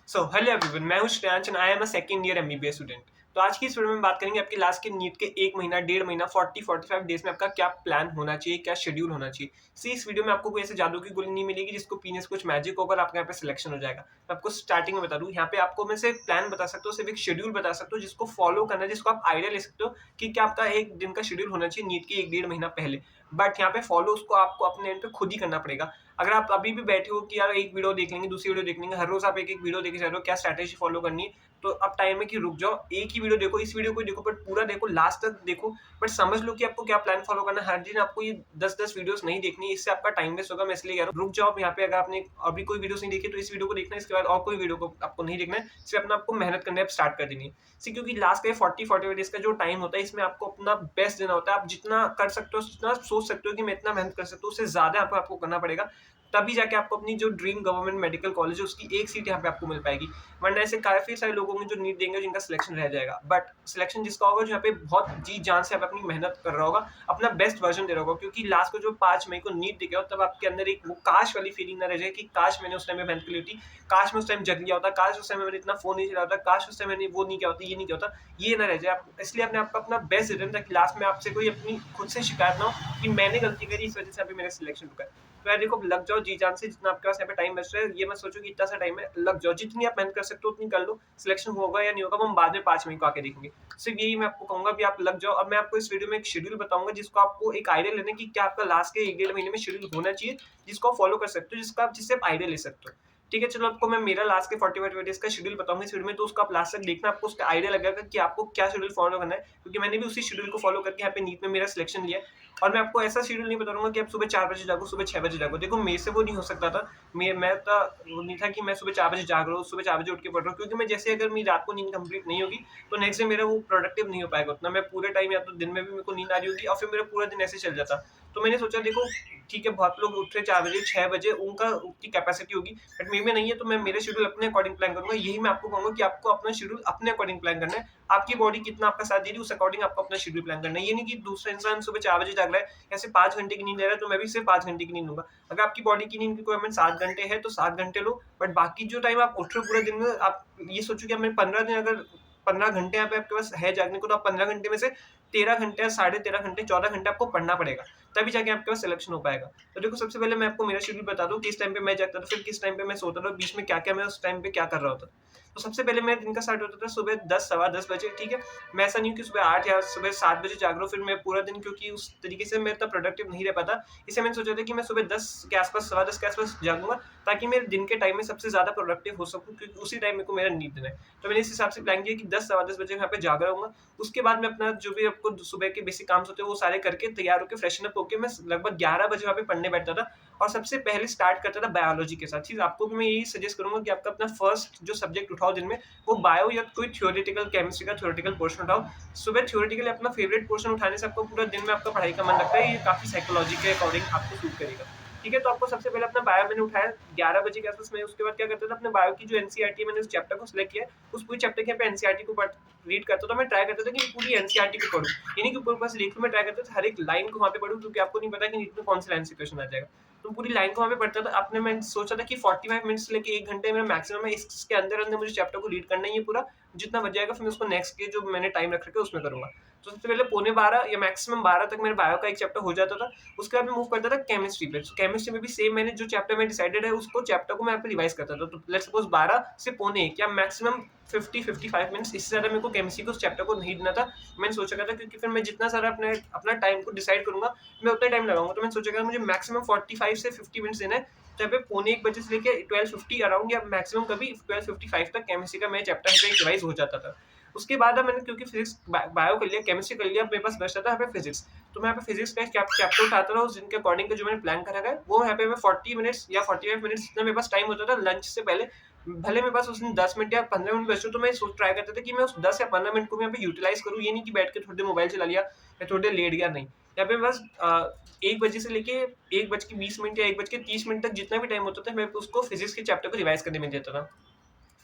Hello everyone, मैं हूँ Shreyansh and I am a second year MBBS student. तो आज की इस वीडियो में बात करेंगे आपकी लास्ट के नीट के 1 महीना, डेढ़ महीना, 40-45 डेज़ में आपका क्या प्लान होना चाहिए, क्या शेड्यूल होना चाहिए। इस वीडियो में आपको कोई ऐसे जादू की गोली नहीं मिलेगी जिसको पीने से कुछ मैजिक होगा और आपके यहाँ पे सिलेक्शन हो जाएगा। मैं आपको स्टार्टिंग में बता दूँ, यहाँ पे आपको मैं सिर्फ प्लान बता सकता हूँ, सिर्फ एक शेड्यूल बता सकता हूँ जिसको फॉलो करना है, जिसको आप आइडिया ले सकते हो कि क्या आपका एक दिन का शेड्यूल होना चाहिए नीट के 1 डेढ़ महीना पहले। बट यहाँ पे फॉलो उसको आपको अपने एंड पे खुद ही करना पड़ेगा। अगर आप अभी भी बैठे हो कि यार एक वीडियो देख लेंगे, दूसरी वीडियो देख लेंगे, हर रोज आप एक-एक वीडियो देखे जा रहे हो, क्या स्ट्रैटेजी फॉलो करनी है, तो अब टाइम है कि रुक जाओ, एक ही वीडियो देखो, इस वीडियो को देखो बट पूरा देखो, लास्ट तक देखो, बट समझ लो कि आपको क्या प्लान फॉलो करना है। हर दिन आपको ये 10-10 वीडियोस नहीं देखनी है, इससे आपका टाइम वेस्ट होगा। मैं इसलिए कह रहा हूँ, रुक जाओ। अब यहाँ पे अगर आपने अभी कोई वीडियोस नहीं देखी तो इस वीडियो को देखना है, इसके बाद और कोई वीडियो को आपको नहीं देखना है, सिर्फ अपना आपको मेहनत करने अब स्टार्ट कर देनी है। क्योंकि लास्ट के 40-45 डेज का जो टाइम होता है, इसमें आपको अपना बेस्ट देना होता है। आप जितना कर सकते हो, जितना सोच सकते हो कि मैं इतना मेहनत कर सकता हूँ, उससे ज़्यादा आपको करना पड़ेगा। तभी जाके आपको अपनी जो ड्रीम गवर्नमेंट मेडिकल कॉलेज है, उसकी एक सीट यहाँ पे आपको मिल पाएगी। वरना ऐसे काफ़ी सारे लोग होंगे जो नीट देंगे, जिनका सिलेक्शन रह जाएगा। बट सिलेक्शन जिसका होगा, जो यहाँ पे बहुत जी जान से आप अपनी मेहनत कर रहा होगा, अपना बेस्ट वर्जन दे रहा होगा, क्योंकि लास्ट को जो 5 मई को नीट देगा, तब आपके अंदर एक वो काश वाली फीलिंग ना रह जाए कि काश मैंने उस टाइम में मेहनत कर ली होती, काश मैं उस टाइम जग लिया होता, काश उस टाइम मैंने इतना फोन नहीं चलाया होता, काश उस टाइम मैंने वो नहीं किया होता, ये नहीं किया होता, ये ना रह जाए। आप इसलिए आपने आपका अपना बेस्ट दे देना, ताकि लास्ट में आपसे कोई अपनी खुद से शिकायत ना हो कि मैंने गलती करी, इस वजह से अभी मेरा सिलेक्शन रुका है। तो यार देखो, लग जाओ जी जान से, जितना आपके पास यहाँ पे टाइम बच रहा है, ये मत सोचो कि इतना सा टाइम है, लग जाओ, जितनी आप मेहनत कर सकते हो उतनी कर लो। सिलेक्शन होगा या नहीं होगा, वो हम बाद में 5 मई को आके देखेंगे। सिर्फ यही मैं आपको कहूंगा कि आप लग जाओ। अब मैं आपको इस वीडियो में एक शेड्यूल बताऊंगा, जिसको आपको एक आइडिया लेने की क्या आपका लास्ट के 1 डेढ़ महीने में शेड्यूल होना चाहिए, जिसको आप फॉलो कर सकते हो, जिससे आप आइडिया ले सकते हो। ठीक है, चलो आपको मैं मेरा लास्ट के 45 डेज का शेड्यूल बताऊंगा इस वीडियो में, तो उसको आप लास्ट तक देखना, आपको उसका आइडिया लगेगा कि आपको क्या शेड्यूल फॉलो करना है, क्योंकि मैंने भी उसी शेड्यूल को फॉलो करके यहाँ पे नीट में मेरा सिलेक्शन लिया है। और मैं आपको ऐसा शेड्यूल नहीं बताऊंगा कि आप सुबह 4 बजे जागो, सुबह 6 बजे जागो। देखो, मेरे से वो नहीं हो सकता था। मैं तो वो नहीं था कि मैं सुबह 4 बजे जाग रहा हूँ, सुबह 4 बजे उठ के पढ़ रहा हूँ, क्योंकि मैं जैसे अगर मेरी रात को नींद कंप्लीट नहीं होगी, तो नेक्स्ट डे मेरा वो प्रोडक्टिव नहीं हो पाएगा उतना। मैं पूरे टाइम, या तो दिन में भी मेरे को नींद आ रही होगी और फिर मेरा पूरा दिन ऐसे चल जाता। तो मैंने सोचा, देखो ठीक है, बहुत लोग उठ रहे 4 बजे, 6 बजे, उनका उनकी कैपेसिटी होगी, बट मेरे में नहीं है, तो मैं मेरे शेड्यूल अपने अकॉर्डिंग प्लान करूंगा। यही मैं आपको कहूंगा कि आपको अपना शेड्यूल अपने अकॉर्डिंग प्लान करना है। आपकी बॉडी कितना आपका साथ दे रही है, उस अकॉर्डिंग आपको अपना शेड्यूल प्लान करना है। ये नहीं कि दूसरा इंसान सुबह 4 बजे जाग रहा है, ऐसे 5 घंटे की नींद ले रहा है, तो मैं भी सिर्फ 5 घंटे की नींद लूंगा। अगर आपकी बॉडी की नींद की रिक्वायरमेंट 7 घंटे है, तो 7 घंटे लो, बट बाकी जो टाइम आप उठ रहे हो पूरे दिन में, आप ये सोचो कि मैं 15 दिन, अगर 15 घंटे यहाँ पे आपके पास है जागने को, तो आप 15 घंटे में से 13 घंटे या साढ़े 13 घंटे, 14 घंटे आपको पढ़ना पड़ेगा, तभी जाके आपके पास सिलेक्शन हो पाएगा। तो देखो, सबसे पहले मैं आपको मेरा शेड्यूल बता दूं, किस टाइम पे मैं जागता था, फिर किस टाइम पे मैं सोता था, बीच में क्या क्या मैं उस टाइम पे क्या कर रहा होता था। तो सबसे पहले मेरा दिन का स्टार्ट होता था सुबह 10 सवा 10 बजे। ठीक है, मैं ऐसा नहीं हूँ कि सुबह 8 या सुबह 7 बजे जाग रहा हूँ फिर मैं पूरा दिन, क्योंकि उस तरीके से मैं इतना प्रोडक्टिव नहीं रह पाता। इसलिए मैंने सोचा था कि मैं सुबह 10 के आसपास, सवा 10 के आसपास जागूंगा, ताकि मेरे दिन के टाइम में सबसे ज्यादा प्रोडक्टिव हो सकूं, क्योंकि उसी टाइम मेरे को मेरा नींद देना है। तो मैंने इस हिसाब से प्लान किया कि 10 सवा 10 बजे यहाँ पे जाग रहा हूँ। उसके बाद मैं अपना जो भी आपको सुबह के बेसिक काम होते हैं, वो सारे करके तैयार होकर फ्रेशन अप होकर मैं लगभग 11 बजे वहाँ पे पढ़ने बैठता था, और सबसे पहले स्टार्ट करता था बायोलॉजी के साथ। चीज आपको भी मैं यही सजेस्ट करूंगा कि आपका अपना फर्स्ट जो सब्जेक्ट उठाओ दिन में, वो बायो या कोई थ्योरेटिकल, केमिस्ट्री का थ्योरेटिकल पोर्शन उठाओ। सुबह थ्योरेटिकल अपना फेवरेट पोर्शन उठाने से आपको पूरा दिन में आपका पढ़ाई का मन लगता है, ये काफी साइकोलॉजी के अकॉर्डिंग आपको सूट करेगा। ठीक है, तो आपको सबसे पहले अपना बायो मैंने उठाया 11 बजे के आसपास। मैं उसके बाद क्या करता था, अपने बायो की जो एनसीईआरटी है, मैंने उस चैप्टर को सिलेक्ट किया, उस पूरी चैप्टर के पे एनसीईआरटी को रीड करता था। मैं ट्राई करता था कि पूरी एनसीईआरटी को पढूं, यानी कि ऊपर बस लिख लूं। मैं ट्राई करता था हर एक लाइन को वहां पे पढूं, क्योंकि आपको नहीं पता कि नीट में कौन सी लाइन से क्वेश्चन आ जाएगा। तो पूरी लाइन को वहां पे पढ़ता था। आपने मैं सोचा था कि 45 मिनट्स से लेके 1 घंटे मेरा मैक्सिमम है, इसके अंदर अंदर मुझे चैप्टर को रीड करना ही है पूरा। जितना बच जाएगा फिर मैं उसको नेक्स्ट के जो मैंने टाइम रख रखा है उसमें करूंगा। तो सबसे पहले पौने 12 या मैक्सिमम 12 तक मेरे बायो का एक चैप्टर हो जाता था। उसके बाद मैं मूव करता था केमिस्ट्री पे। केमिस्ट्री में भी सेम, मैंने जो चैप्टर में डिसाइडेड है, उसको चैप्टर को मैं यहाँ पे रिवाइज करता था। तो लेट्स सपोज 12 से पौने 1 या मैक्सिमम 50-55 मिनट्स, इससे ज्यादा मेरे को केमिस्ट्री को उस चैप्टर को नहीं देना था। मैंने सोचा था, क्योंकि फिर मैं जितना सारा अपना टाइम को डिसाइड करूंगा, मैं उतना टाइम लगाऊंगा। तो मैंने सोचा मुझे मैक्सिमम 45 से 50 मिनट्स देना है। तो यहाँ पे पौने 1 बजे से लेके 12:50 अराउंड, या मैक्सिमम कभी 12:55 तक केमिस्ट्री का मेरा चैप्टर रिवाइज हो जाता था। उसके बाद अब मैंने, क्योंकि फिजिक्स बायो कर लिया, केमिस्ट्री कर लिया, अब मेरे पास बचता था यहाँ पे फिजिक्स। तो मैं यहाँ पे फिजिक्स का चैप्टर उठाता था उस दिन के अकॉर्डिंग का जो मैंने प्लान करा है, वो यहाँ पे मैं 40 मिनट्स या 45 मिनट्स जितना मेरे पास टाइम होता था लंच से पहले, भले मेरे पास उस दिन 10 मिनट या 15 मिनट बचे, तो मैं ट्राई करता था कि मैं उस 10 या 15 मिनट को भी यहाँ पे यूटिलाइज करूँ। ये नहीं कि बैठ के थोड़ी देर मोबाइल चला लिया या थोड़ी देर लेट गया, नहीं। यहाँ पे बस 1 बजे से लेके 1:20 या 1:30 तक जितना भी टाइम होता था, मैं उसको फिजिक्स के चैप्टर को रिवाइज करने में देता था।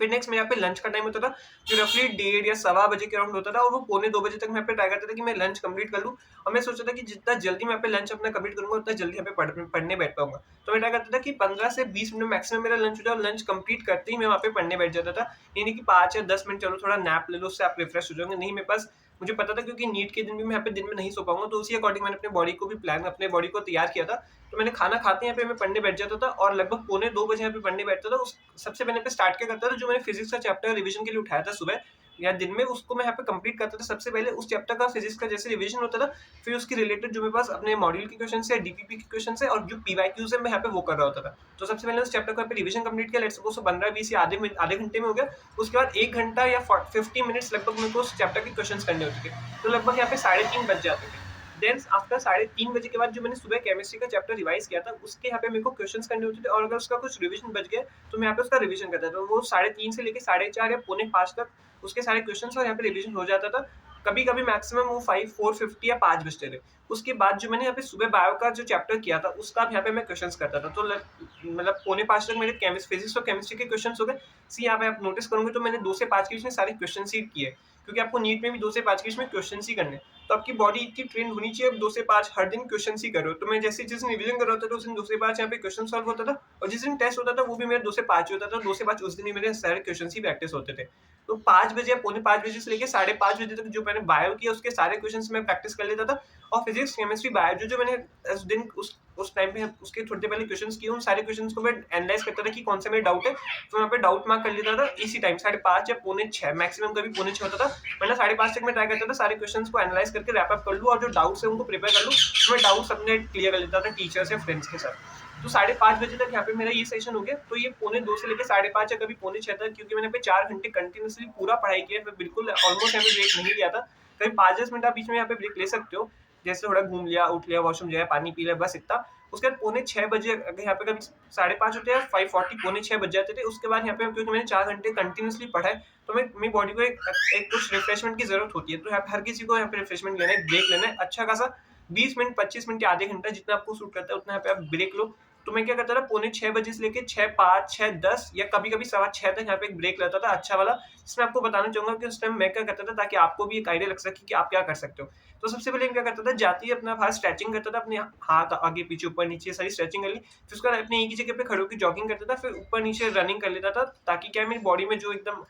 फिर नेक्स्ट मेरे यहाँ पे लंच का टाइम होता था, जो रफली 1:30 या सवा बजे के अराउंड होता था, और वो पौने 2 बजे तक मैं यहाँ पे ट्राई करता था कि मैं लंच कंप्लीट कर लूँ। और मैं सोचा था कि जितना जल्दी मैं यहाँ पे लंच अपना कंप्लीट करूँगा, उतना जल्दी यहाँ पे पढ़ने बैठ पाऊँगा। तो मैं ट्राई करता था कि 15 से 20 मिनट मैक्सिमम मेरा लंच हो जाए, और लंच कंप्लीट करते ही मैं वहाँ पे पढ़ने बैठ जाता था। ये नहीं कि 5 या 10 मिनट चलो थोड़ा नैप ले लो, उससे आप रिफ्रेश हो जाओगे। नहीं, मेरे पास मुझे पता था, क्योंकि नीट के दिन भी मैं यहाँ पे दिन में नहीं सो पाऊँगा, तो उसी अकॉर्डिंग मैंने अपने बॉडी को तैयार किया था। तो मैंने खाना खाते यहाँ पे मैं पढ़ने बैठ जाता था, और लगभग पौने 2 बजे यहाँ पे पढ़ने बैठता था। उस सबसे पहले पे स्टार्ट क्या करता था, जो मैंने फिजिक्स का चैप्टर रिवीजन के लिए उठाया था सुबह या दिन में, उसको मैं यहाँ पे कंप्लीट करता था। सबसे पहले उस चैप्टर का फिजिक्स का जैसे रिवीजन होता था, फिर उसके रिलेटेड जो मेरे पास अपने मॉड्यूल के क्वेश्चन है, डीपीपी के क्वेश्चन है, और जो पीवाईक्यूज है, मैं यहाँ पे वो कर रहा होता था। तो सबसे पहले उस चैप्टर का रिवीजन कंप्लीट किया, लेट्स सपोज 15-20 या आधे घंटे में हो गया। उसके बाद 1 घंटा या 50 मिनट्स लगभग मेरे को उस चैप्टर के क्वेश्चन करने होते थे। तो लगभग यहाँ पे 3:30 बज जाते थे। देन आफ्टर 3:30 बजे के बाद जो मैंने सुबह केमिस्ट्री का चैप्टर रिवाइज किया था, उसके यहाँ पे मेरे को क्वेश्चंस करने होते थे, और अगर उसका कुछ रिवीजन बच गया तो मैं यहाँ पे उसका रिवीजन करता था। तो वो 3:30 से लेके 4:30 या पौने 5 तक उसके सारे क्वेश्चंस और यहाँ पे रिवीजन हो जाता था। कभी कभी मैक्सिमम वो 4:50 या 5 बजते थे। उसके बाद जो मैंने यहाँ पे सुबह बायो का जो चैप्टर किया था, उसका यहाँ पे मैं क्वेश्चंस करता था। तो मतलब पौने 5 तक मेरे फिजिक्स और केमिस्ट्री के क्वेश्चंस हो गए। सी यहाँ पे आप नोटिस करोगे तो मैंने 2 से 5 के बीच में सारे क्वेश्चन ही किए, क्योंकि आपको नीट में भी 2 से 5 के बीच में क्वेश्चन ही करने हैं। तो आपकी बॉडी इतनी ट्रेन होनी चाहिए, 2 से 5 हर दिन क्वेश्चन ही करो। तो मैं जैसे जिस दिन रिवीजन कर रहा होता था, उस दिन 2 से 5 यहाँ पे क्वेश्चन सॉल्व होता था, और जिस दिन टेस्ट होता था वो भी मेरा 2 से 5 ही होता था। 2 से 5 उस दिन ही मेरे सारे क्वेश्चन ही प्रैक्टिस होते थे। तो 5 बजे या पौने 5 बजे से लेके 5:30 बजे तक जो मैंने बायो किया, उसके सारे क्वेश्चंस मैं प्रैक्टिस कर लेता था। और फिजिक्स, केमिस्ट्री, बायो जो मैंने उस दिन उस टाइम पे उसके थोड़ी देर पहले क्वेश्चंस किए, उन सारे क्वेश्चंस को मैं एनालाइज करता था कि कौन सा मेरा डाउट है। तो वहाँ पे डाउट मार्क कर लेता था इसी टाइम 5:30 या पौने 6, मैक्सिमम कभी पौने 6 होता था। वरना 5:30 तक मैं ट्राई करता था सारे क्वेश्चंस को एनालाइज करके रैप अप कर लूँ, और जो डाउट्स है उनको प्रिपेयर कर लूँ। तो मैं डाउट्स अपने क्लियर कर लेता था टीचर्स या फ्रेंड्स के साथ। तो 5:30 बजे तक यहाँ पे मेरा ये सेशन हो गया। तो ये पौने 2 से लेके 5:30 या कभी पौने 6 तक, क्योंकि मैंने पे 4 घंटे कंटिन्यूअसली पूरा पढ़ाई किया, मैं बिल्कुल ऑलमोस्ट यहाँ पे ब्रेक नहीं लिया था। कभी 5-10 मिनट आप बीच में यहाँ पे ब्रेक ले सकते हो, जैसे थोड़ा घूम लिया, उठ लिया, वॉशरूम गया, पानी पी लिया, बस इतना। उसके बाद पौने 6 बजे अगर यहाँ पे कभी 5:30 होते हैं, 5:40 पौने 6 बज जाते थे। उसके बाद यहाँ पे क्योंकि मैंने 4 घंटे कंटिन्यूअसली पढ़ा है, तो मेरी बॉडी को एक कुछ रिफ्रेशमेंट की जरूरत होती है। तो यहाँ पे हर किसी को यहाँ पे रिफ्रेशमेंट लेना है, ब्रेक लेना है अच्छा खासा, 20 मिनट, 25 मिनट या आधे घंटा जितना आपको सूट करता है, उतना यहाँ पे आप ब्रेक लो। तो मैं क्या करता था, पौने 6 बजे से लेके 6:05, 6:10 या कभी-कभी 6:15 तक यहाँ पे एक ब्रेक लेता था अच्छा वाला, जिसमें आपको बताना चाहूँगा कि उस टाइम मैं क्या करता था, ताकि आपको भी एक आइडिया लग सके कि आप क्या कर सकते हो। तो सबसे पहले मैं क्या करता था, जाते ही अपना बाहर स्ट्रेचिंग करता था, अपने हाथ आगे पीछे ऊपर नीचे सारी स्ट्रेचिंग कर ली। फिर उसके बाद अपने एक ही जगह पे खड़े होकर जॉगिंग करता था, फिर ऊपर नीचे रनिंग कर लेता था, ताकि क्या है, मेरी बॉडी में जो एकदम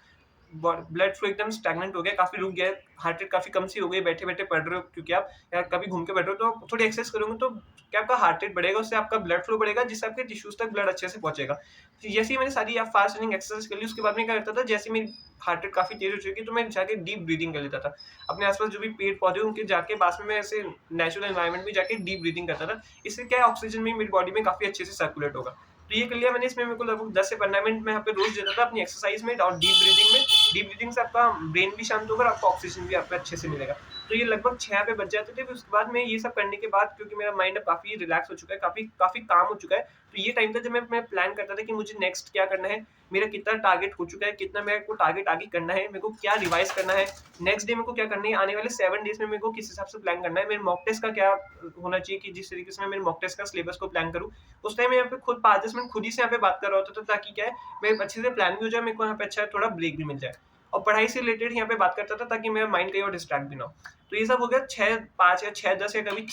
ब्लड फ्लो एकदम स्टैग्नेंट हो गया, काफी रुक गया है, हार्ट रेट काफी कम सी हो गई, बैठे बैठे पढ़ रहे हो, क्योंकि आप या कभी घूम के बैठ रहे हो, तो थोड़ी एक्सरसाइज करोगे तो क्या आपका हार्ट रेट बढ़ेगा, उससे आपका ब्लड फ्लो बढ़ेगा, जिससे आपके टिश्यूज तक ब्लड अच्छे से पहुंचेगा। तो जैसे ही मैंने सारी फास्ट रनिंग एक्सरसाइज कर ली, उसके बाद में क्या करता था, जैसे मेरी हार्ट रेट काफी तेज हो चुकी, तो मैं जाके डीप ब्रीदिंग कर लेता था। अपने आसपास जो भी पेड़ पौधे उनके जाके पास में मैं ऐसे नेचुरल एनवायरनमेंट में जाके डीप ब्रीदिंग करता था। इससे क्या है, ऑक्सीजन भी मेरी बॉडी में काफी अच्छे से सर्कुलेट होगा। तो ये कर लिया मैंने। इसमें मेरे को लगभग 10 से 15 मिनट में यहाँ पे रोज देता था अपनी एक्सरसाइज में और डीप ब्रीदिंग में। डीप ब्रीदिंग से आपका ब्रेन भी शांत होगा और आपको ऑक्सीजन भी आपका अच्छे से मिलेगा। तो ये लगभग 6 पे बज जाते थे। फिर उसके बाद में ये सब करने के बाद, क्योंकि मेरा माइंड अब काफ़ी रिलैक्स हो चुका है, काफ़ी काफ़ी काम हो चुका है, तो ये टाइम था जब मैं प्लान करता था कि मुझे नेक्स्ट क्या करना है, मेरा कितना टारगेट हो चुका है, कितना मेरे को टारगेट आगे करना है, मेरे को क्या रिवाइज़ करना है, नेक्स्ट डे मेरे को क्या करना है, आने वाले 7 डेज़ में मेरे को किस हिसाब से प्लान करना है, मेरे मॉक टेस्ट का क्या होना चाहिए कि जिस तरीके से मैं मेरे मॉक टेस्ट का सिलेबस को प्लान करूँ। उस टाइम मैं यहाँ पे खुद 5-10 मिनट खुद ही से यहाँ पे बात कर रहा होता था, ताकि क्या है, मैं अच्छे से प्लान भी हो जाए, मेरे को यहाँ पे अच्छा थोड़ा ब्रेक भी मिल जाए। और पढ़ाई से रिलेटेड यहाँ पे बात करता था, ताकि मेरा माइंड कहीं और डिस्ट्रैक्ट भी ना हो। तो ये सब हो गया 6:05 या 6:10 या कभी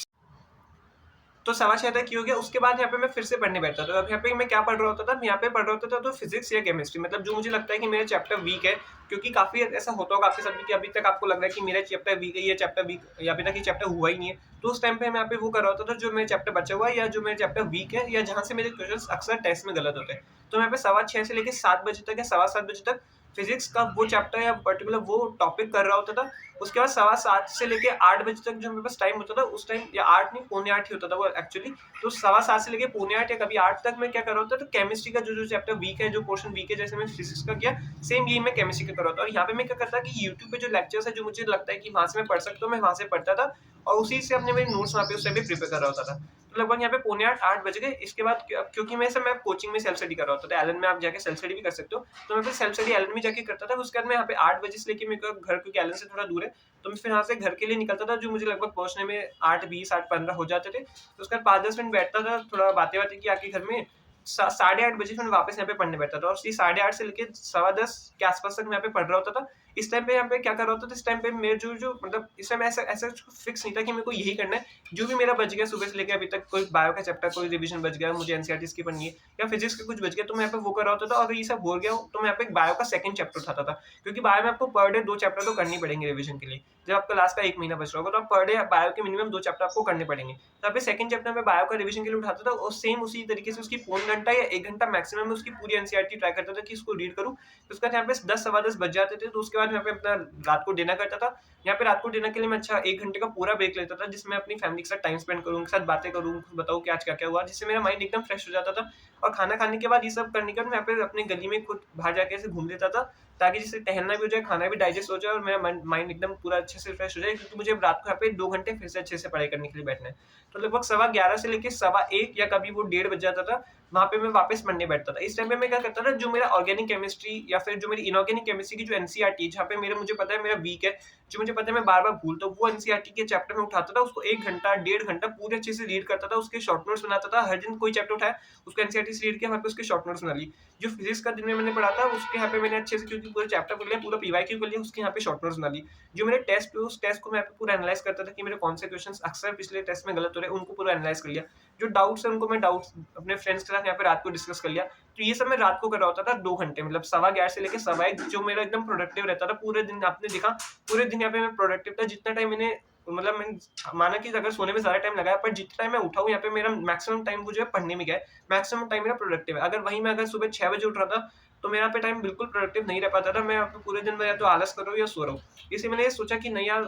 तो 6:15 तक ये हो गया। उसके बाद यहाँ पे मैं फिर से पढ़ने बैठता था। अब यहाँ पे मैं क्या पढ़ रहा होता था, यहाँ पे पढ़ रहा होता था तो फिजिक्स या केमिस्ट्री, मतलब जो मुझे लगता है कि मेरा चैप्टर वीक है, क्योंकि काफ़ी ऐसा होता होगा आपके साथ भी कि अभी तक आपको लग रहा है कि मेरा चैप्टर वीक है, ये चैप्टर वीक या अभी तक ये चैप्टर हुआ ही नहीं है। तो उस टाइम पे मैं यहाँ पे वो कर रहा होता था, जो मेरा चैप्टर बचा हुआ है या जो मेरा चैप्टर वीक है, या जहाँ से मेरे क्वेश्चंस अक्सर टेस्ट में गलत होते हैं। तो मैं यहाँ पे 6:15 से लेके 7 बजे तक या 7:15 बजे तक फिजिक्स का वो चैप्टर या पर्टिकुलर वो टॉपिक कर रहा होता था। उसके बाद 7:15 से लेके 8 बजे तक जो मेरे पास टाइम होता था, उस टाइम या 8 नहीं, पौने 8 ही होता था वो एक्चुअली। तो 7:15 से लेके पौने 8 या कभी 8 तक मैं क्या कर रहा होता था, तो केमिस्ट्री का जो चैप्टर वीक है, जो पोर्शन वीक है, जैसे मैं फिजिक्स का किया, सेम यही मैं केमिस्ट्री का कर रहा था। और यहाँ पे मैं क्या करता कि यूट्यूब पे जो लेक्चर्स है, जो मुझे लगता है कि वहाँ से मैं पढ़ सकता हूँ, मैं वहाँ से पढ़ता था, और उसी से अपने मेरे नोट्स वहाँ पे उस टाइम पे प्रिपेयर कर रहा होता था। तो लगभग यहाँ पे पौने 8 बज गए। इसके बाद क्योंकि मैं कोचिंग में सेल्फ स्टडी कर रहा होता था, एलन में आप जाके सेल्फ स्टडी भी कर सकते हो, तो मैं फिर सेल्फ स्टडी एलन में जाके करता था। उसके बाद मैं यहाँ पे 8 बजे से लेके मेरे घर, क्योंकि एलन से थोड़ा दूर है, तो मैं फिर यहाँ से घर के लिए निकलता था, जो मुझे लगभग पहुंचने में 8:20 8:15 हो जाते थे। तो उसके बाद 5-10 मिनट बैठता था, थोड़ा बातें की आके घर में, साढ़े 8 बजे फिर मैं वापस यहाँ पे पढ़ने बैठता था और 8:30 से लेके 10:15 के आसपास तक मैं यहाँ पे पढ़ रहा होता था। इस टाइम पे यहाँ पे क्या कर रहा होता था, इस टाइम पे मेरे जो मतलब इस टाइम ऐसा ऐसा फिक्स नहीं था कि मेरे को यही करना है। जो भी मेरा बच गया सुबह से लेके अभी तक, कोई बायो का चैप्टर, कोई रिवीजन बच गया, मुझे एनसीईआरटीज़ की पढ़नी है या फिजिक्स का कुछ बच गया, तो मैं यहाँ पे वो कर रहा होता था। अगर ये सब हो गया हो तो मैं यहाँ पे बायो का सेकंड चैप्टर उठाता था, क्योंकि बायो में आपको पर डे 2 चैप्टर तो करनी पड़ेंगे रिवीजन के लिए। जब आपका लास्ट का 1 महीना बच रहा होगा तो आप पर डे बायो के मिनिमम 2 चैप्टर आपको करने पड़ेंगे। तो यहाँ पे सेकंड चैप्टर में बायो का रिवीजन के लिए उठाता था और सेम उसी तरीके से उसकी पौन घंटा या 1 घंटा मैक्सिमम में उसकी पूरी एनसीईआरटी ट्राई करता था कि इसको रीड करूँ। तो उसके बाद यहाँ पे 10 सवा 10 बज जाते थे, तो उसके बाद यहाँ पे अपना रात को डिनर करता था। यहाँ पे रात को डिनर के लिए मैं अच्छा 1 घंटे का पूरा ब्रेक लेता था, जिसमें अपनी फैमिली के साथ टाइम स्पेंड करूँ, उनके साथ बातें करूँ, बताऊँ कि आज क्या-क्या हुआ, जिससे मेरा माइंड एकदम फ्रेश हो जाता था। और खाना खाने के बाद ये सब करने के बाद मैं यहाँ पे अपनी गली में खुद बाहर जाके ऐसे घूम लेता था, ताकि जिससे टहलना भी हो जाए, खाना भी डाइजेस्ट हो जाए और मेरा माइंड एकदम पूरा अच्छे से फ्रेश हो जाए, क्योंकि मुझे अब रात को यहाँ पे 2 घंटे फिर से अच्छे से पढ़ाई करने के लिए बैठना है। तो लगभग सवा 11 से लेके सवा 1 या कभी वो 1:30 बज जाता था, वहाँ पे मैं वापस पढ़ने बैठता था। इस टाइम पे मैं क्या करता था, जो मेरा ऑर्गेनिक केमिस्ट्री या फिर जो मेरी इनऑर्गेनिक केमिस्ट्री की जो एनसीईआरटी है, जहाँ पे मुझे पता है मेरा वीक है, जो मुझे पता है मैं बार-बार भूलता हूँ, वो एनसीईआरटी के चैप्टर में उठाता था, उसको 1 घंटा, 1.5 घंटा पूरे अच्छे से रीड करता था, उसके शॉर्ट नोट्स बनाता था। हर दिन कोई चैप्टर उठाया, उसको एनसीईआरटी से रीड किया, वहाँ पे उसके शॉर्ट नोट्स बना लिए। जो फिजिक्स का दिन में मैंने पढ़ा था, उसके यहाँ पे मैंने अच्छे से, क्योंकि पूरे चैप्टर पढ़ लिया, पूरा पीवाईक्यू कर लिया, उसके यहाँ पे शॉर्ट नोट्स बना लिए। जो मेरे टेस्ट पे, उस टेस्ट को मैं यहाँ पे पूरा एनालाइज़ करता था कि मेरे कौन से क्वेश्चंस अक्सर पिछले टेस्ट में गलत हो रहे हैं, उनको पूरा एनालाइज़ कर लिया। जो डाउट्स हैं, उनको मैं डाउट्स अपने फ्रेंड्स के साथ यहाँ पे रात को डिस्कस कर लिया। तो ये सब मैं रात को कर रहा होता था 2 घंटे, मतलब सवा 11 से लेके सवा 1, जो मेरा एकदम प्रोडक्टिव रहता था पूरे दिन। आपने देखा पूरे दिन यहाँ पे मैं प्रोडक्टिव था। जितना टाइम मैंने, मतलब मैंने माना कि अगर सोने में ज़्यादा टाइम लगाया, पर जितना टाइम मैं उठा हूँ यहाँ पे मेरा मैक्सिमम टाइम वो जो है पढ़ने में गया है, मैक्सिमम टाइम मेरा प्रोडक्टिव है। अगर वहीं मैं अगर सुबह 6 बजे उठ रहा था, तो मेरा यहाँ पे टाइम बिल्कुल प्रोडक्टिव नहीं रह पाता था। मैं यहाँ पे पूरे दिन में या तो आलस कर रहा हूँ या सो रहा हूँ। इसलिए मैंने ये सोचा कि नहीं यार,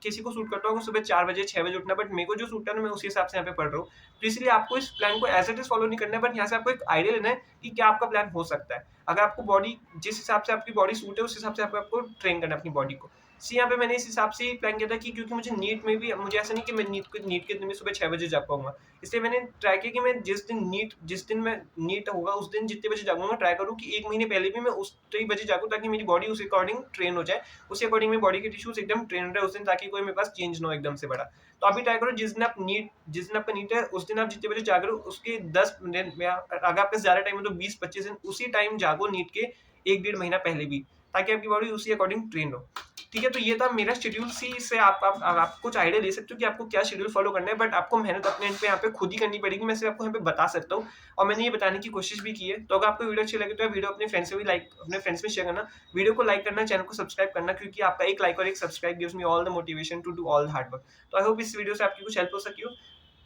किसी को सूट करता होगा सुबह 4 बजे 6 बजे उठना, बट मेरे को जो सूट है ना, मैं उसी हिसाब से यहाँ पे पढ़ रहा हूँ। तो इसलिए आपको इस प्लान को एज़ इट इज़ फॉलो नहीं करना है, बट यहाँ से आपको एक आइडिया लेना है कि क्या आपका प्लान हो सकता है। अगर आपको बॉडी, जिस हिसाब से आपकी बॉडी सूट है, उस हिसाब से आपको ट्रेन करना है अपनी बॉडी को। यहाँ पे मैंने इस हिसाब से ही प्लान किया था कि क्योंकि मुझे नीट में भी, मुझे ऐसा नहीं कि मैं नीट के दिन में सुबह 6 बजे जाग पाऊँगा। इसलिए मैंने ट्राई किया कि मैं जिस दिन मैं नीट होगा, उस दिन जितने बजे जागूँगा, ट्राई करूँ कि 1 महीने पहले भी मैं उतने ही बजे जागूँ, ताकि मेरी बॉडी उस अकॉर्डिंग ट्रेन हो जाए। उसी अकॉर्डिंग मेरी बॉडी के टिश्यूज़ एकदम ट्रेन रहे उस दिन, ताकि कोई मेरे पास चेंज ना हो एकदम से बड़ा। तो आप भी ट्राई करो, जिस दिन आपका नीट है, उस दिन आप जितने बजे जाग रहे हो, उसके 10 दिन या अगर आपके पास ज़्यादा टाइम है तो 20-25 दिन उसी टाइम जागो नीट के 1 डेढ़ महीना पहले भी, ताकि आपकी बॉडी उसी अकॉर्डिंग ट्रेन हो। ठीक है, तो ये था मेरा शेड्यूल। से आप कुछ आइडिया ले सकते हो कि आपको क्या शेड्यूल फॉलो करना है, बट आपको मेहनत अपने एंड पे यहाँ पे खुद ही करनी पड़ेगी। मैं सिर्फ आपको यहाँ पे बता सकता हूँ और मैंने ये बताने की कोशिश भी की है। तो अगर आपको वीडियो अच्छी लगे तो आप वीडियो अपने फ्रेंड्स में शेयर करना, वीडियो को लाइक करना, चैनल को सब्सक्राइब करना, क्योंकि आपका एक लाइक और एक subscribe gives me all the motivation to do all the hard work. तो आई होप इस वीडियो से आपकी कुछ हेल्प हो सकी हो।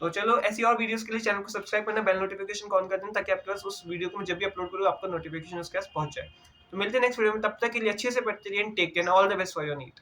तो चलो, ऐसी और वीडियोस के लिए चैनल को सब्सक्राइब करना, बेल नोटिफिकेशन को ऑन कर देना, ताकि आपके पास उस वीडियो को मैं जब भी अपलोड करूँ, आपको नोटिफिकेशन उसके पास पहुंच जाए। तो मिलते हैं नेक्स्ट वीडियो में, तब तक के लिए अच्छे से पढ़ते रहिए and take care, all the best for your NEET.